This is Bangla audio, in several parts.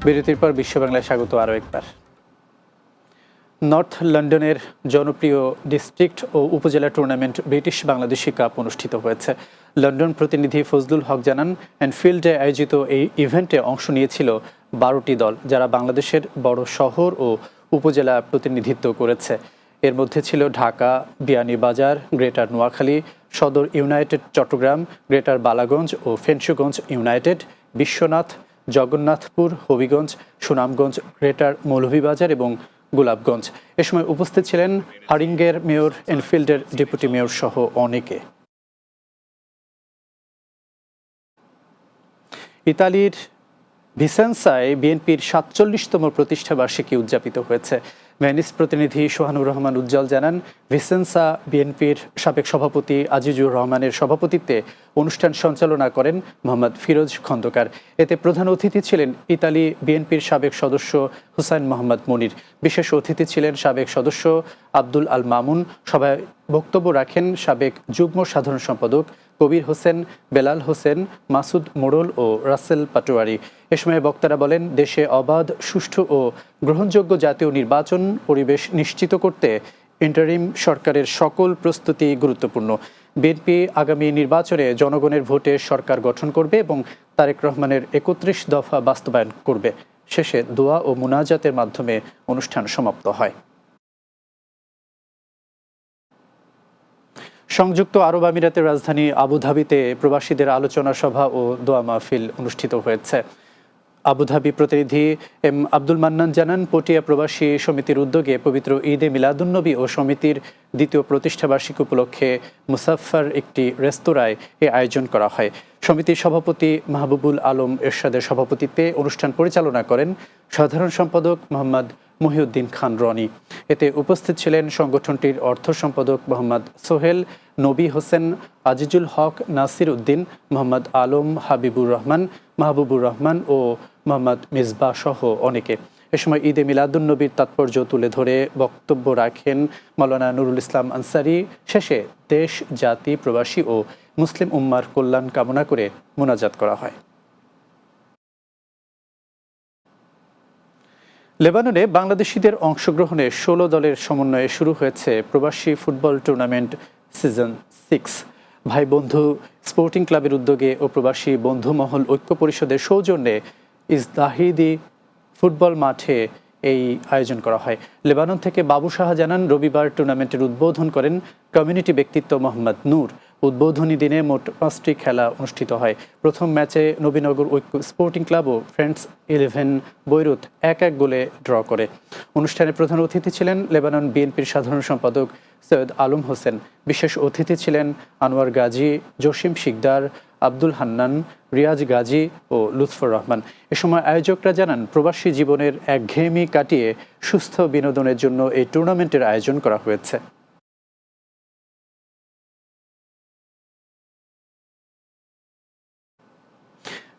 বিরতির পর বিশ্ব বাংলায় স্বাগত আরও একবার। নর্থ লন্ডনের জনপ্রিয় ডিস্ট্রিক্ট ও উপজেলা টুর্নামেন্ট ব্রিটিশ বাংলাদেশি কাপ অনুষ্ঠিত হয়েছে। লন্ডন প্রতিনিধি ফজলুল হক জানান, অ্যানফিল্ডে আয়োজিত এই ইভেন্টে অংশ নিয়েছিল 12টি দল, যারা বাংলাদেশের বড় শহর ও উপজেলা প্রতিনিধিত্ব করেছে। এর মধ্যে ছিল ঢাকা, বিয়ানীবাজার, গ্রেটার নোয়াখালী, সদর ইউনাইটেড চট্টগ্রাম, গ্রেটার বালাগঞ্জ ও ফেঞ্চুগঞ্জ ইউনাইটেড, বিশ্বনাথ, জগন্নাথপুর, হবিগঞ্জ, সুনামগঞ্জ, গ্রেটার মৌলভীবাজার এবং গোলাপগঞ্জ। এ সময় উপস্থিত ছিলেন হারিঙ্গের মেয়র, এনফিল্ডের ডেপুটি মেয়র সহ অনেকে। ইতালির ভিসেন্সায় বিএনপির 47তম প্রতিষ্ঠাবার্ষিকী উদযাপিত হয়েছে। ভেনিস প্রতিনিধি সোহানুর রহমান উজ্জ্বল জানান, ভিসেন্সা বিএনপির সাবেক সভাপতি আজিজুর রহমানের সভাপতিত্বে অনুষ্ঠান সঞ্চালনা করেন মোহাম্মদ ফিরোজ খন্দকার। এতে প্রধান অতিথি ছিলেন ইতালি বিএনপির সাবেক সদস্য হুসাইন মোহাম্মদ মনির। বিশেষ অতিথি ছিলেন সাবেক সদস্য আব্দুল আল মামুন। সভায় বক্তব্য রাখেন সাবেক যুগ্ম সাধারণ সম্পাদক কবির হোসেন, বেলাল হোসেন, মাসুদ মোড়ল ও রাসেল পাটোয়ারি। এ সময় বক্তারা বলেন, দেশে অবাধ, সুষ্ঠু ও গ্রহণযোগ্য জাতীয় নির্বাচন পরিবেশ নিশ্চিত করতে ইন্টারিম সরকারের সকল প্রস্তুতি গুরুত্বপূর্ণ। বিএনপি আগামী নির্বাচনে জনগণের ভোটে সরকার গঠন করবে এবং তারেক রহমানের 31 দফা বাস্তবায়ন করবে। শেষে দোয়া ও মুনাজাতের মাধ্যমে অনুষ্ঠান সমাপ্ত হয়। সংযুক্ত আরব আমিরাতের রাজধানী আবুধাবিতে প্রবাসীদের আলোচনা সভা ও দোয়া মাহফিল অনুষ্ঠিত হয়েছে। আবুধাবি প্রতিনিধি এম আব্দুল মান্নান জানান, পটিয়া প্রবাসী সমিতির উদ্যোগে পবিত্র ঈদে মিলাদুন্নবী ও সমিতির দ্বিতীয় প্রতিষ্ঠাবার্ষিকী উপলক্ষে মুসাফফার একটি রেস্তোরাঁয় এ আয়োজন করা হয়। সমিতির সভাপতি মাহবুবুল আলম এরশাদের সভাপতিত্বে অনুষ্ঠান পরিচালনা করেন সাধারণ সম্পাদক মোহাম্মদ মহিউদ্দিন খান রনি। এতে উপস্থিত ছিলেন সংগঠনটির অর্থ সম্পাদক মোহাম্মদ সোহেল, নবী হোসেন, আজিজুল হক, নাসির উদ্দিন, মোহাম্মদ আলম, হাবিবুর রহমান, মাহবুবুর রহমান ও মোহাম্মদ মিসবাহ সহ অনেকে। এ সময় ঈদে মিলাদুন্নবীর তাৎপর্য তুলে ধরে বক্তব্য রাখেন মাওলানা নুরুল ইসলাম আনসারি। শেষে দেশ, জাতি, প্রবাসী ও মুসলিম উম্মার কল্যাণ কামনা করে মোনাজাত করা হয়। লেবাননে বাংলাদেশিদের অংশগ্রহণে 16 দলের সমন্বয়ে শুরু হয়েছে প্রবাসী ফুটবল টুর্নামেন্ট সিজন 6। ভাই বন্ধু স্পোর্টিং ক্লাবের উদ্যোগে ও প্রবাসী বন্ধু মহল ঐক্য পরিষদের সৌজন্যে ইজদাহিদি ফুটবল মাঠে এই আয়োজন করা হয়। লেবানন থেকে বাবু সাহা জানান, রবিবার টুর্নামেন্টের উদ্বোধন করেন কমিউনিটি ব্যক্তিত্ব মোহাম্মদ নূর। উদ্বোধনী দিনে মোট 5টি খেলা অনুষ্ঠিত হয়। প্রথম ম্যাচে নবীনগর ঐক্য স্পোর্টিং ক্লাব ও ফ্রেন্ডস 11 বৈরুত 1-1 গোলে ড্র করে। অনুষ্ঠানে প্রধান অতিথি ছিলেন লেবানন বিএনপির সাধারণ সম্পাদক সৈয়দ আলম হোসেন। বিশেষ অতিথি ছিলেন আনোয়ার গাজী, জসিম শিকদার, আব্দুল হান্নান, রিয়াজ গাজী ও লুৎফর রহমান। এ সময় আয়োজকরা জানান, প্রবাসী জীবনের একঘেয়েমি কাটিয়ে সুস্থ বিনোদনের জন্য এই টুর্নামেন্টের আয়োজন করা হয়েছে।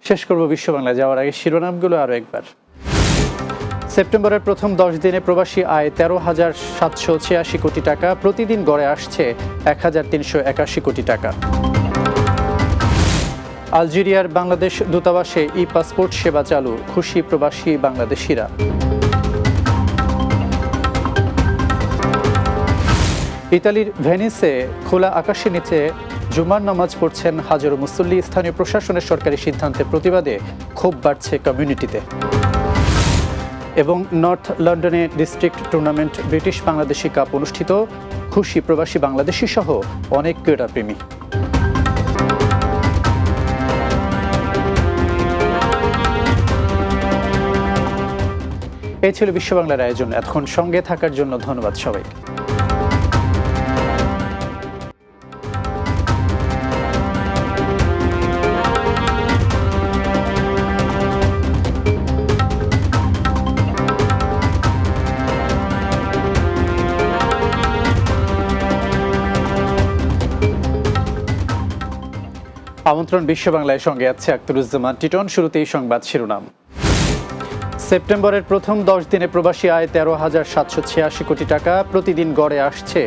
শেষ করব বিশ্ব বাংলা যাওয়ার আগে শিরোনামগুলো আরও একবার। সেপ্টেম্বরের প্রথম 10 দিনে প্রবাসী আয় 13,786 কোটি টাকা, প্রতিদিন গড়ে আসছে 1,381 কোটি টাকা। আলজেরিয়ার বাংলাদেশ দূতাবাসে ই পাসপোর্ট সেবা চালু, খুশি প্রবাসী বাংলাদেশিরা। ইতালির ভেনিসে খোলা আকাশের নিচে জুমার নামাজ পড়ছেন হাজারো মুসল্লি। স্থানীয় প্রশাসনের সরকারি সিদ্ধান্তের প্রতিবাদে ক্ষোভ বাড়ছে কমিউনিটিতে। এবং নর্থ লন্ডনে district tournament British Bangladeshi cup অনুষ্ঠিত, খুশি প্রবাসী বাংলাদেশি সহ অনেক ক্রীড়াপ্রেমী। এই ছিল বিশ্ব বাংলার আয়োজন। এতক্ষণ সঙ্গে থাকার জন্য ধন্যবাদ সবাইকে। আমন্ত্রণ বিশ্ব বাংলায়, সঙ্গে আছে আখতারুজ্জামান টিটন। শুরুতেই সংবাদ শিরোনাম। সেপ্টেম্বরের প্রথম 10 দিনে প্রবাসী আয় 13,786 কোটি টাকা, প্রতিদিন গড়ে আসছে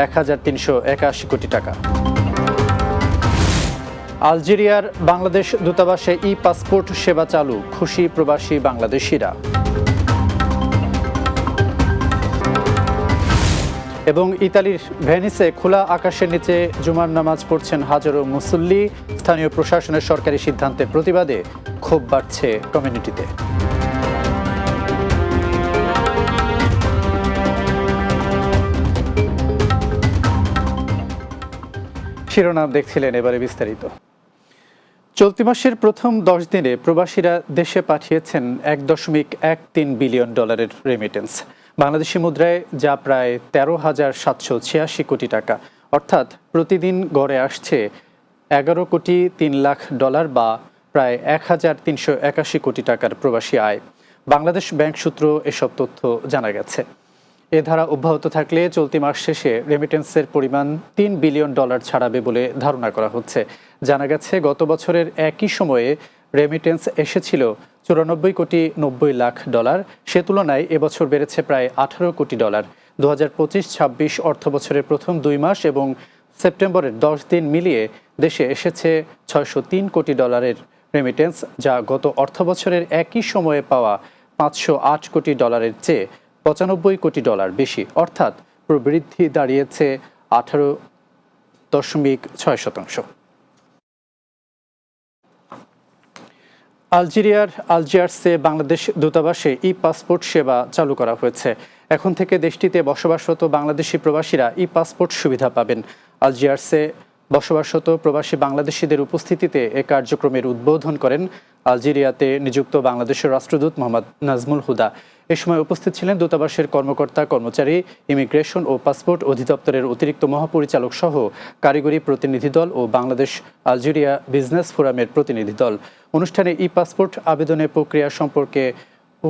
1,381 কোটি টাকা। আলজেরিয়ার বাংলাদেশ দূতাবাসে ই পাসপোর্ট সেবা চালু, খুশি প্রবাসী বাংলাদেশিরা। এবং ইতালির ভেনিসে খোলা আকাশের নিচে জুমার নামাজ পড়ছেন হাজারো মুসল্লি। স্থানীয় প্রশাসনের সরকারি সিদ্ধান্তের প্রতিবাদে ক্ষোভ বাড়ছে কমিউনিটিতে। শিরোনাম দেখছিলেন, এবারে বিস্তারিত। চলতি মাসের প্রথম 10 দিনে প্রবাসীরা দেশে পাঠিয়েছেন $1.13 বিলিয়ন রেমিটেন্স। বাংলাদেশি মুদ্রায় যা প্রায় 13,786 কোটি টাকা, অর্থাৎ প্রতিদিন গড়ে আসছে $11.3 কোটি বা প্রায় 1,381 কোটি টাকার প্রবাসী আয়। বাংলাদেশ ব্যাংক সূত্র এসব তথ্য জানা গেছে। এ ধারা অব্যাহত থাকলে চলতি মাস শেষে রেমিটেন্সের পরিমাণ $3 বিলিয়ন ছাড়াবে বলে ধারণা করা হচ্ছে। জানা গেছে, গত বছরের একই সময়ে রেমিটেন্স এসেছিল $94.90 কোটি। সে তুলনায় এবছর বেড়েছে প্রায় $18 কোটি। 2025-26 অর্থ বছরের প্রথম 2 মাস এবং সেপ্টেম্বরের 10 দিন মিলিয়ে দেশে এসেছে $603 কোটি রেমিটেন্স, যা গত অর্থ বছরের একই সময়ে পাওয়া $508 কোটি চেয়ে $95 কোটি বেশি, অর্থাৎ প্রবৃদ্ধি দাঁড়িয়েছে 18.6%। আলজেরিয়ার আলজিয়ার্সে বাংলাদেশ দূতাবাসে ই পাসপোর্ট সেবা চালু করা হয়েছে। এখন থেকে দেশটিতে বসবাসরত বাংলাদেশি প্রবাসীরা ই পাসপোর্ট সুবিধা পাবেন। আলজিয়ার্সে বসবাসরত প্রবাসী বাংলাদেশিদের উপস্থিতিতে এ কার্যক্রমের উদ্বোধন করেন আলজেরিয়াতে নিযুক্ত বাংলাদেশের রাষ্ট্রদূত মোহাম্মদ নাজমুল হুদা। এ সময় উপস্থিত ছিলেন দূতাবাসের কর্মকর্তা কর্মচারী, ইমিগ্রেশন ও পাসপোর্ট অধিদপ্তরের অতিরিক্ত মহাপরিচালক সহ কারিগরি প্রতিনিধি দল ও বাংলাদেশ আলজেরিয়া বিজনেস ফোরামের প্রতিনিধি দল। অনুষ্ঠানে ই পাসপোর্ট আবেদনের প্রক্রিয়া সম্পর্কে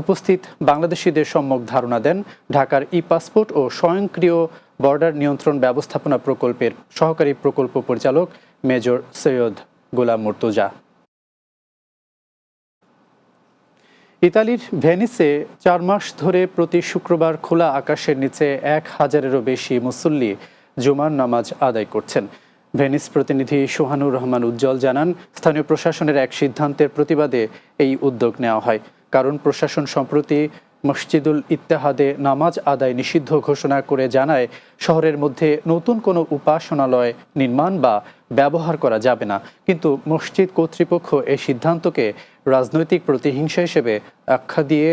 উপস্থিত বাংলাদেশিদের সম্যক ধারণা দেন ঢাকার ই পাসপোর্ট ও স্বয়ংক্রিয় বর্ডার নিয়ন্ত্রণ ব্যবস্থাপনা প্রকল্পের সহকারী প্রকল্প পরিচালক মেজর সৈয়দ গোলাম মুর্তজা। ইতালির ভেনিসে 4 মাস ধরে প্রতি শুক্রবার খোলা আকাশের নিচে 1,000-এরও বেশি মুসল্লি জুমার নামাজ আদায় করছেন। ভেনিস প্রতিনিধি সোহানুর রহমান উজ্জ্বল জানান, স্থানীয় প্রশাসনের এক সিদ্ধান্তের প্রতিবাদে এই উদ্যোগ নেওয়া হয়। কারণ প্রশাসন সম্প্রতি মসজিদুল ইত্তেহাদে নামাজ আদায় নিষিদ্ধ ঘোষণা করে জানায়, শহরের মধ্যে নতুন কোনো উপাসনালয় নির্মাণ বা ব্যবহার করা যাবে না। কিন্তু মসজিদ কর্তৃপক্ষ এই সিদ্ধান্তকে রাজনৈতিক প্রতিহিংসা হিসেবে আখ্যা দিয়ে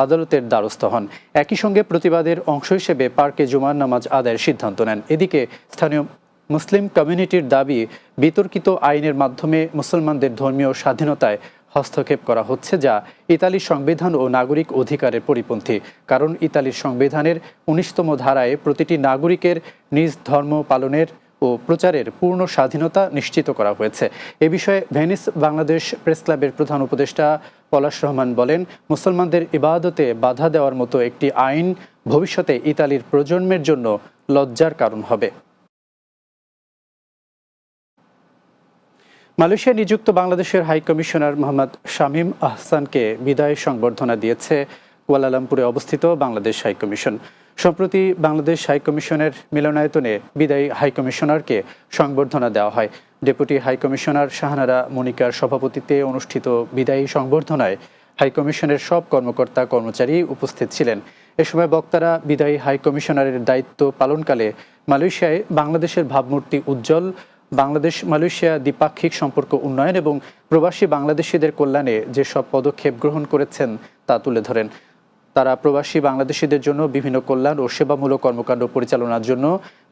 আদালতের দ্বারস্থ হন। একই সঙ্গে প্রতিবাদের অংশ হিসেবে পার্কে জুমার নামাজ আদায়ের সিদ্ধান্ত নেন। এদিকে স্থানীয় মুসলিম কমিউনিটির দাবি, বিতর্কিত আইনের মাধ্যমে মুসলমানদের ধর্মীয় স্বাধীনতায় হস্তক্ষেপ করা হচ্ছে, যা ইতালির সংবিধান ও নাগরিক অধিকারের পরিপন্থী। কারণ ইতালির সংবিধানের 19তম ধারায় প্রতিটি নাগরিকের নিজ ধর্ম পালনের ও প্রচারের পূর্ণ স্বাধীনতা নিশ্চিত করা হয়েছে। এ বিষয়ে ভেনিস বাংলাদেশ প্রেস ক্লাবের প্রধান উপদেষ্টা পলাশ রহমান বলেন, মুসলমানদের ইবাদতে বাধা দেওয়ার মতো একটি আইন ভবিষ্যতে ইতালির প্রজন্মের জন্য লজ্জার কারণ হবে। মালয়েশিয়ায় নিযুক্ত বাংলাদেশের হাইকমিশনার মোহাম্মদ শামীম আহসানকে বিদায় সংবর্ধনা দিয়েছে কুয়ালালামপুরে অবস্থিত বাংলাদেশ হাইকমিশন। সম্প্রতি বাংলাদেশ হাইকমিশনের মিলনায়তনে বিদায়ী হাইকমিশনারকে সংবর্ধনা দেওয়া হয়। ডেপুটি হাইকমিশনার শাহনারা মনিকার সভাপতিত্বে অনুষ্ঠিত বিদায়ী সংবর্ধনায় হাইকমিশনের সব কর্মকর্তা কর্মচারী উপস্থিত ছিলেন। এ সময় বক্তারা বিদায়ী হাইকমিশনারের দায়িত্ব পালনকালে মালয়েশিয়ায় বাংলাদেশের ভাবমূর্তি উজ্জ্বল, বাংলাদেশ মালয়েশিয়া দ্বিপাক্ষিক সম্পর্ক উন্নয়ন এবং প্রবাসী বাংলাদেশিদের কল্যাণে যেসব পদক্ষেপ গ্রহণ করেছেন তা তুলে ধরেন। তারা প্রবাসী বাংলাদেশিদের জন্য বিভিন্ন কল্যাণ ও সেবামূলক কর্মকাণ্ড পরিচালনার জন্য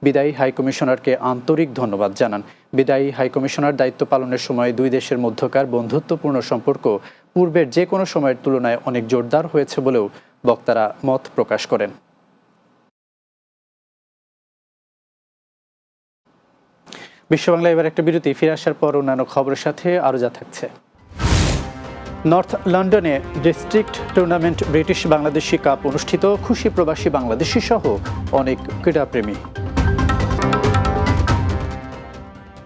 বিদায়ী হাইকমিশনারকে আন্তরিক ধন্যবাদ জানান। বিদায়ী হাইকমিশনার দায়িত্ব পালনের সময় দুই দেশের মধ্যকার বন্ধুত্বপূর্ণ সম্পর্ক পূর্বের যে কোনো সময়ের তুলনায় অনেক জোরদার হয়েছে বলেও বক্তারা মত প্রকাশ করেন। বিশ্ব বাংলা এবার একটা বিরতি, ফিরে আসার পর অন্যান্য খবরের সাথে আরও যা থাকছে। নর্থ লন্ডনে district tournament British Bangladeshi cup অনুষ্ঠিত, খুশি প্রবাসী বাংলাদেশি সহ অনেক ক্রীড়াপ্রেমী।